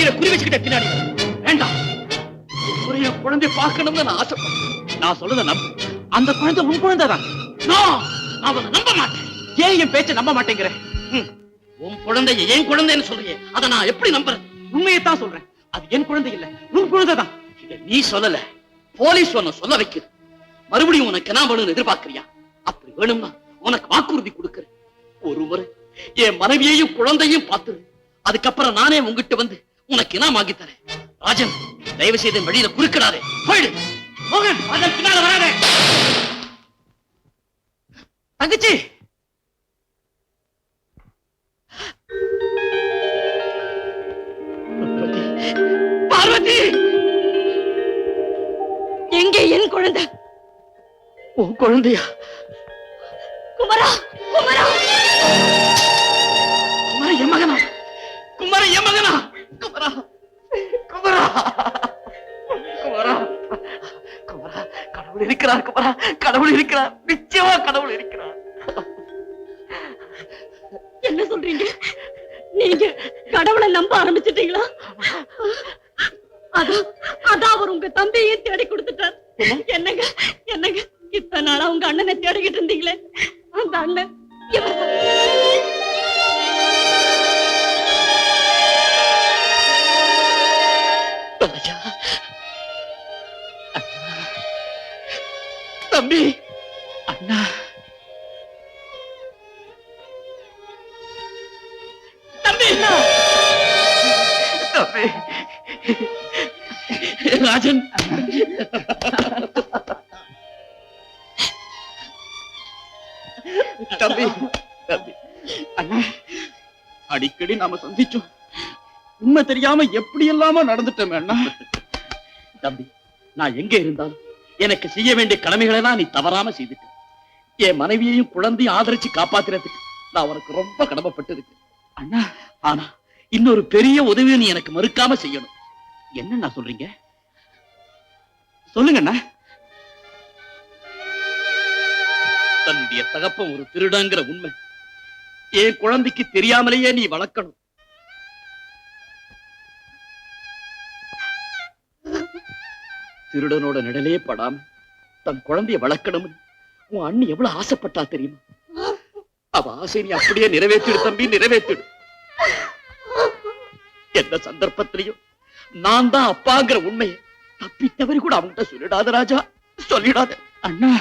நெத்தியில குறி வச்சுக்கிட்ட பின்னாடி வேண்டாம். என் குழந்தை பார்க்கணும்னு நான் ஆசைப்படுறேன். நான் சொல்றத நம்ப. அந்த குழந்தை உன் குழந்தை தான். நான் அவனை நம்ப மாட்டேன். ஏன் என் பேச்ச நம்ப மாட்டேங்கிறேன்? உன் குழந்தைய என் குழந்தைன்னு சொல்றியே, அதை நான் எப்படி நம்புறது? உண்மையைத்தான் சொல்றேன். அது என் குழந்தை இல்ல, உன் குழந்தை தான். இதை நீ சொல்லல, போலீஸ் உன்னை சொல்ல வைக்குது. மறுபடியும் உனக்கு என்ன வேணும்னு எதிர்பார்க்கிறியா? அப்படி வேணும்னா உனக்கு வாக்குறுதி கொடுக்கிறேன். ஒரு முறை என் மனைவியையும் குழந்தையும் பார்த்து அதுக்கப்புறம் நானே உங்ககிட்ட வந்து உனக்கு என்ன வாங்கி தரேன். ராஜன், தயவு செய்து வழியில குறுக்கிடாதே. போயிடு. மோகன், ராஜன் பின்னால வராதே. தங்கச்சி, பார்வதி, எங்கே என் குழந்தை? உன் குழந்தையா? குமரா, குமரா, குமரா என் மகனா? குமரா என் மகனா? குமரா, குமரா, குமரா, குமரா, கடவுள் இருக்கிறார். குமரா, கடவுள் இருக்கிறார். நிச்சயமா கடவுள் இருக்கிறார். என்ன சொல்றீங்க? நீங்க கடவுளை நம்ப ஆரம்பிச்சிட்டீங்களா? அதான் அவர் உங்க தம்பியை தேடி கொடுத்துட்டார். என்னங்க என்னங்க, இத்தனை நாளா உங்க அண்ணனை தேடிக்கிட்டு இருந்தீங்களே, அந்த அண்ணன் தம்பி, அண்ணா, தம்பி, தம்பி, ராஜன், தம்பி, தம்பி, அண்ணா, அடிக்கடி நாம சந்திச்சோம். உண்மை தெரியாம எப்படி எல்லாம நடந்துட்டோம் அண்ணா. தம்பி, நான் எங்க இருந்தாலும் எனக்கு செய்ய வேண்டிய கடமைகளை தான் நீ தவறாம செய்துட்ட. என் மனைவியையும் குழந்தையும் ஆதரிச்சு காப்பாத்துறதுக்கு நான் உனக்கு ரொம்ப கடமைப்பட்டு இருக்கு அண்ணா. ஆனா இன்னொரு பெரிய உதவியை நீ எனக்கு மறுக்காம செய்யணும். என்னண்ணா சொல்றீங்க? சொல்லுங்க அண்ணா. தன்னுடைய தகப்பன் ஒரு திருடங்கிற உண்மை என் குழந்தைக்கு தெரியாமலேயே நீ வளர்க்கணும். திருடனோட நிழலே படாம தன் குழந்தைய வளர்க்கணும் உன் அண்ணி எவ்வளவு ஆசைப்பட்டா தெரியுமா? அவ ஆசை நீ அப்படியே நிறைவேற்றிடு தம்பி, நிறைவேற்றிடு. எந்த சந்தர்ப்பத்திலையும் நான் தான் அப்பாங்கிற உண்மையை தப்பி தவறி கூட அவன்கிட்ட சொல்லிடாத ராஜா, சொல்லிடாத அண்ணா.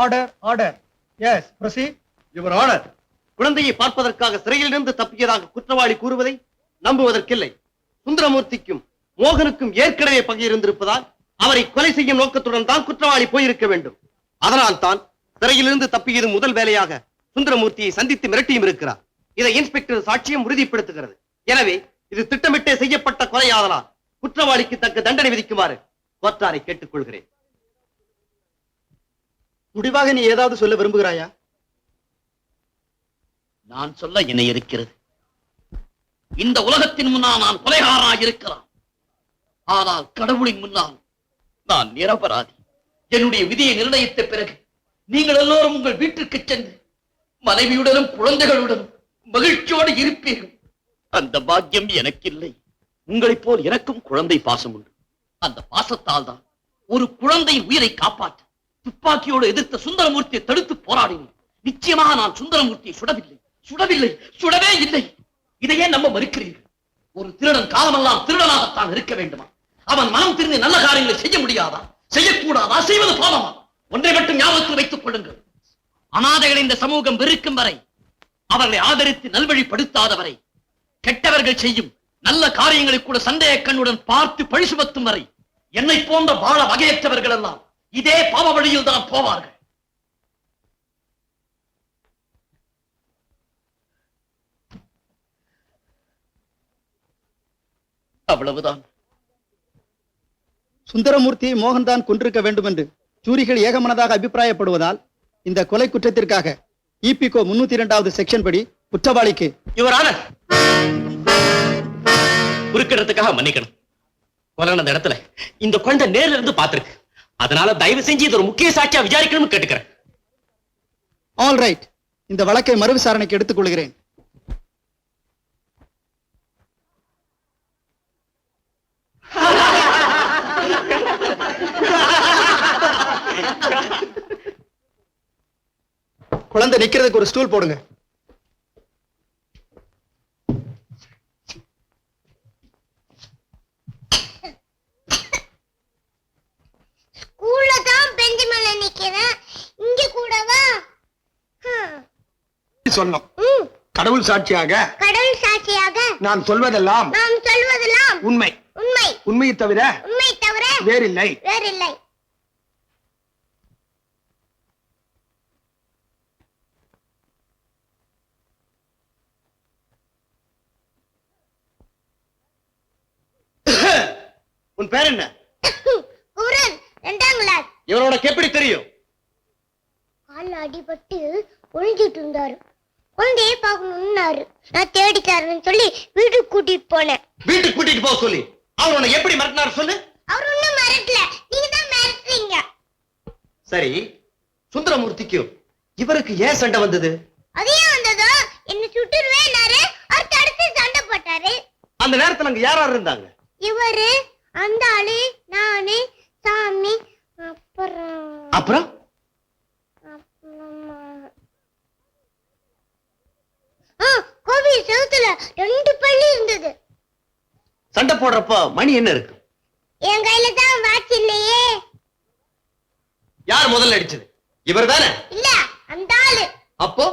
Order, order. Yes, proceed. Your honour, குழந்தையை பார்ப்பதற்காக சிறையிலிருந்து தப்பியதாக குற்றவாளி கூறுவதை நம்புவதற்கில்லை. சுந்தரமூர்த்திக்கும் மோகனுக்கும் ஏற்கனவே பகை இருந்திருப்பதால் அவரை கொலை செய்யும் நோக்கத்துடன் தான் குற்றவாளி போயிருக்க வேண்டும். அதனால் தான் சிறையிலிருந்து தப்பியது முதல் வேலையாக சுந்தரமூர்த்தியை சந்தித்து மிரட்டியும் இருக்கிறார். இதை இன்ஸ்பெக்டர் சாட்சியம் உறுதிப்படுத்துகிறது. எனவே இது திட்டமிட்டே செய்யப்பட்ட கொலையாதலால் குற்றவாளிக்கு தக்க தண்டனை விதிக்குமாறு கோர்ட்டாரை கேட்டுக்கொள்கிறேன். முடிவாக நீ ஏதாவது சொல்ல விரும்புகிறாயா? நான் சொல்ல என்ன இருக்கிறது? இந்த உலகத்தின் முன்னால் நான் கொலைகாரனாக இருக்கலாம். ஆனால் கடவுளின் முன்னால் நான் நிரபராதி. என்னுடைய விதியை நிர்ணயித்த பிறகு நீங்கள் எல்லோரும் உங்கள் வீட்டிற்கு சென்று மனைவியுடனும் குழந்தைகளுடனும் மகிழ்ச்சியோடு இருப்பீர்கள். அந்த பாக்கியம் எனக்கு இல்லை. உங்களைப் போல் எனக்கும் குழந்தை பாசம் உண்டு. அந்த பாசத்தால் தான் ஒரு குழந்தையின் உயிரை காப்பாற்ற துப்பாக்கியோடு எதிர்த்த சுந்தரமூர்த்தியை தடுத்து போராடினேன். நிச்சயமாக நான் சுந்தரமூர்த்தியை சுடவில்லை, சுடவில்லை, சுடவே இல்லை. இதையே நம்ப மறுக்கிறீர்கள்? ஒரு திருடன் காலமெல்லாம் திருடனாகத்தான் இருக்க வேண்டுமா? அவன் மனம் திருந்தி நல்ல காரியங்களை செய்ய முடியாதா? செய்யக்கூடாதா? செய்வது பாவமா? ஒன்றை மட்டும் ஞாபகத்தில் வைத்துக் கொள்ளுங்கள். அநாதைகளை இந்த சமூகம் வெறுக்கும் வரை, அவர்களை ஆதரித்து நல்வழிப்படுத்தாதவரை, கெட்டவர்கள் செய்யும் நல்ல காரியங்களை கூட சந்தேக கண்ணுடன் பார்த்து பழி சுமத்தும் வரை என்னை போன்ற வாழ வகையற்றவர்கள் எல்லாம் இதே பாவ வழியில் தான் போவார்கள். அவ்வளவுதான். சுந்தரமூர்த்தியை மோகன்தான் கொன்றிருக்க வேண்டும் என்று ஜூரிகள் ஏகமனதாக அபிப்பிராயப்படுவதால் இந்த கொலை குற்றத்திற்காக இபிகோ 302வது செக்ஷன் படி குற்றவாளிக்கு யுவர் குறுக்கிடத்துக்காக மன்னிக்கணும். கொலை நடந்த இடத்துல இந்த குழந்தை நேர்ல இருந்து பார்த்திருக்கு. அதனால தயவு செஞ்சு இது ஒரு முக்கிய சாட்சியா விசாரிக்கணும்னு கேட்டுக்கிறேன். ஆல் ரைட், இந்த வழக்கை மறுவிசாரணைக்கு எடுத்துக் கொள்கிறேன். குழந்தை நிக்கிறதுக்கு ஒரு ஸ்டூல் போடுங்க. ஸ்கூல்ல தான் பெஞ்ச் மேல நிக்கிறேன், இங்க கூடவா? சொன்னோம். கடவுள் சாட்சியாக கடவுள் சாட்சியாக நான் சொல்வதெல்லாம் நாம் சொல்வதெல்லாம் உண்மை. உண்மை. உண்மையை தவிர உண்மை தவிர வேறில்லை. வேறில்லை. உன் பேர் என்ன? குமரன், 2ஆம் கிளாஸ். இவனோட எப்படி தெரியும்? கால்ல அடிபட்டு ஒழிஞ்சிட்டு இருந்தாரு. குழந்தையை பார்க்கணும்னாரு. நான் தேடிக்காரன்னு சொல்லி வீட்டுக்கு கூட்டிட்டு போனேன். வீட்டுக்கு கூட்டிட்டு போக சொல்லி அவனை எப்படி மிரட்டினார் சொல்லு. அவர் ஒண்ணும் மிரட்டல, நீங்க தான் மிரட்டுறீங்க. சரி, சுந்தரமூர்த்திக்கும் இவருக்கு ஏன் சண்டை வந்தது? அதையும் வந்ததோ என்ன சுட்டுருவேன்னாரு. அவர் தடுத்து சண்டை போட்டாரு. அந்த நேரத்துல அங்க யார் யார் இருந்தாங்க? இவரு, அந்த ஆளு, நானு, சாமி, அப்புறம் அப்புறம் கோவில் செவுத்துல 2 பள்ளி இருந்தது. சண்டை போடுறப்ப மணி என்ன இருக்கு? என் கையில தான் வாட்ச் இல்லையே. யார் முதல்ல அடிச்சது? இவர் தானே? இல்ல, அந்த ஆளு. அப்போ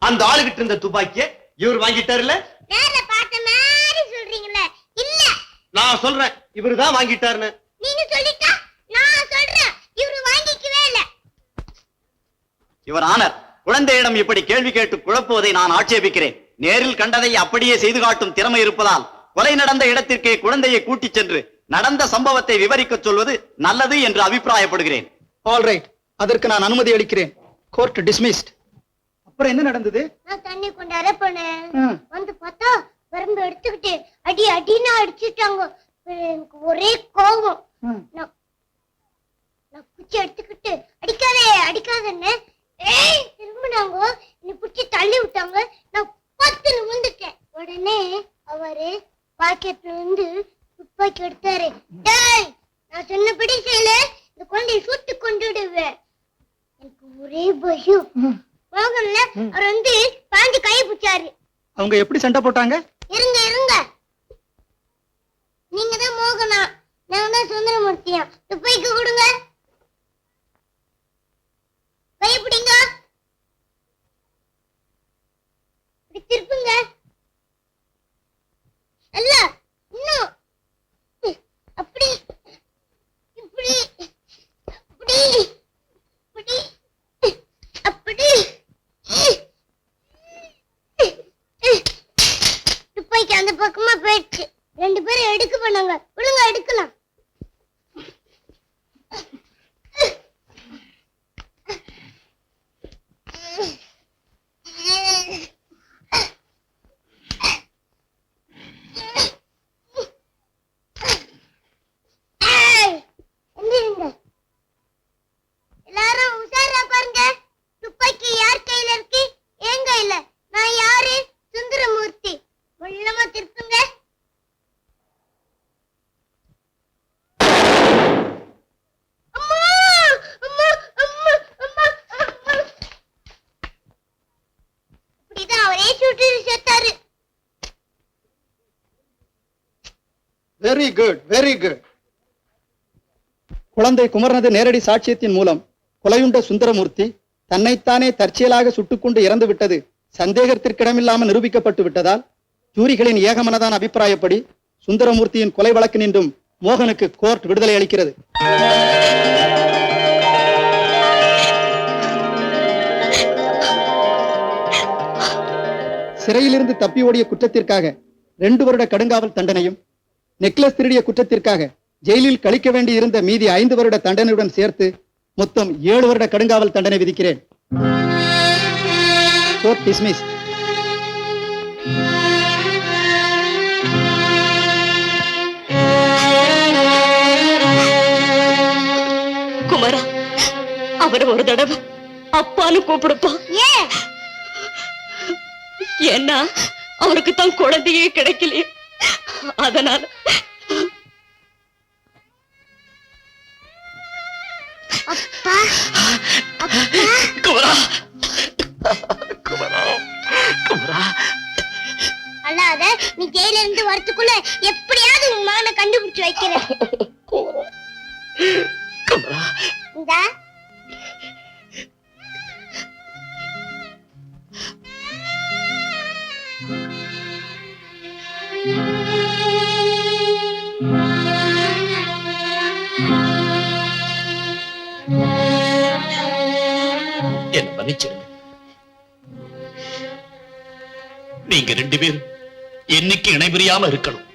அந்த ஆளுகிட்ட இருந்த துப்பாக்கிய இவர் வாங்கிட்டாருல்ல? நேர்ல பார்த்த மாதிரி சொல்றீங்களே. இல்ல, நான் சொல்றேன் இவருதான் வாங்கிட்டாருன்னு. நீங்க சொல்லிட்டா நான் சொல்றேன் இவரு வாங்கிக்கவே இல்ல. யுவர் ஆனர், குழந்தையிடம் இப்படி கேள்வி கேட்டு குழப்புவதை நான் ஆட்சேபிக்கிறேன். நேரில் கண்டதை அப்படியே செய்து காட்டும் திறமை இருப்பதால் கொலை நடந்த இடத்திற்கே குழந்தையை கூட்டிச் சென்று நடந்த சம்பவத்தை விவரிக்கச் சொல்வது நல்லது என்று அபிப்பிராயப்படுகிறேன். ஆல் ரைட், அதற்கு நான் அனுமதி அளிக்கிறேன். Court dismissed. அப்புறம் என்ன நடந்தது? நான் தண்ணி கொண்டாட போனேன். வந்து பார்த்தா வரம்பு எடுத்துக்கிட்டு அடி அடின்னு அடிச்சுட்டாங்க. எனக்கு ஒரே கோபம். நான் குச்சி எடுத்துக்கிட்டு அடிக்காதே அடிக்காதன்னு திரும்பினாங்க. என்னை பிடிச்சி தள்ளி விட்டாங்க. நான் 10 விழுந்துட்டேன். உடனே அவரு பாக்கெட்ல இருந்து துப்பாக்கி எடுத்தாரு. டேய், நான் சொன்னபடி செய்யல, இந்த குழந்தையை சுட்டு கொண்டுடுவேன். எனக்கு ஒரே பயம். மோகன்ல அவர் வந்து பாஞ்சு கை பிடிச்சாரு. அவங்க எப்படி சண்டை போட்டாங்க? இருங்க இருங்க, நீங்க தான் மோகனா, நான் தான் சுந்தரமூர்த்தியா. துப்பாக்கி கொடுங்க, கை பிடிங்க, இப்படி திருப்புங்க. அல்ல, இன்னும் அப்படி இப்படி அப்படி இப்படி அப்படி. துப்பாக்கி அந்த பக்கமா போயிடுச்சு. 2 பேரும் எடுக்க பண்ணாங்க. ஒழுங்கா எடுக்கலாம். எல்லாரும் உஷாரா பாருங்க. துப்பாக்கி யார் கையில இருக்கு? என் கையில. நான் யாரு? சுந்தரமூர்த்தி. உள்ளமா திருப்புங்க. அம்மா அம்மா அம்மா அம்மா அம்மா. இப்படிதான் அவரே சுட்டு செத்தாரு. Very good, very good. குழந்தை குமரனது நேரடி சாட்சியத்தின் மூலம் கொலையுண்ட சுந்தரமூர்த்தி தன்னைத்தானே தற்செயலாக சுட்டுக்கொண்டு இறந்து விட்டது சந்தேகத்திற்கிடமில்லாமல் நிரூபிக்கப்பட்டு விட்டதால் ஜூரிகளின் ஏகமனதான அபிப்பிராயப்படி சுந்தரமூர்த்தியின் கொலை வழக்கு நின்றும் மோகனுக்கு கோர்ட் விடுதலை அளிக்கிறது. சிறையிலிருந்து தப்பி ஓடிய குற்றத்திற்காக 2 வருட கடுங்காவல் தண்டனையும் நெக்லஸ் திருடிய குற்றத்திற்காக ஜெயிலில் கழிக்க வேண்டி இருந்த மீதி 5 வருட தண்டனையுடன் சேர்த்து மொத்தம் 7 வருட கடுங்காவல் தண்டனை விதிக்கிறேன். Court dismissed. குமரா, அவர் ஒரு தடவை அப்பான்னு கூப்பிடுப்பா. ஏன்னா அவருக்கு தான் குழந்தையே கிடைக்கலையே, அதனால. அப்பா குமரா குமரா குமரா அல்லாத நீ ஜெயில இருந்து வரதுக்குள்ள எப்படியாவது உன் மகனை கண்டுபிடிச்சு வைக்கிறேன். குமரா இந்தா என்ன மன்னிச்சிருங்க. நீங்க 2 பேரும் என்னைக்கு இணைபிரியாம இருக்கணும்.